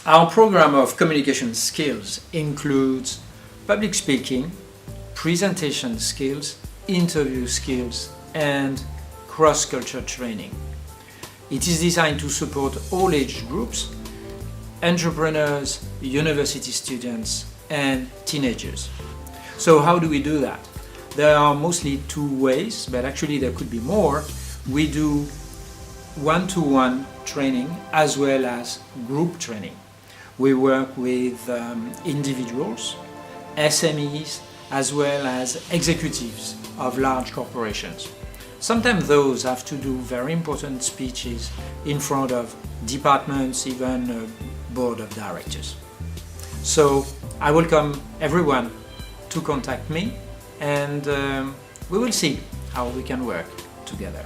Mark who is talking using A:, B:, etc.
A: Our program of communication skills includes public speaking, presentation skills, interview skills, and cross-culture training. It is designed to support all age groups, entrepreneurs, university students, and teenagers. So how do we do that? There are mostly two ways, but actually there could be more. We do one-to-one training as well as group training. We work with individuals, SMEs, as well as executives of large corporations. Sometimes those have to do very important speeches in front of departments, even a board of directors. So I welcome everyone to contact me, and we will see how we can work together.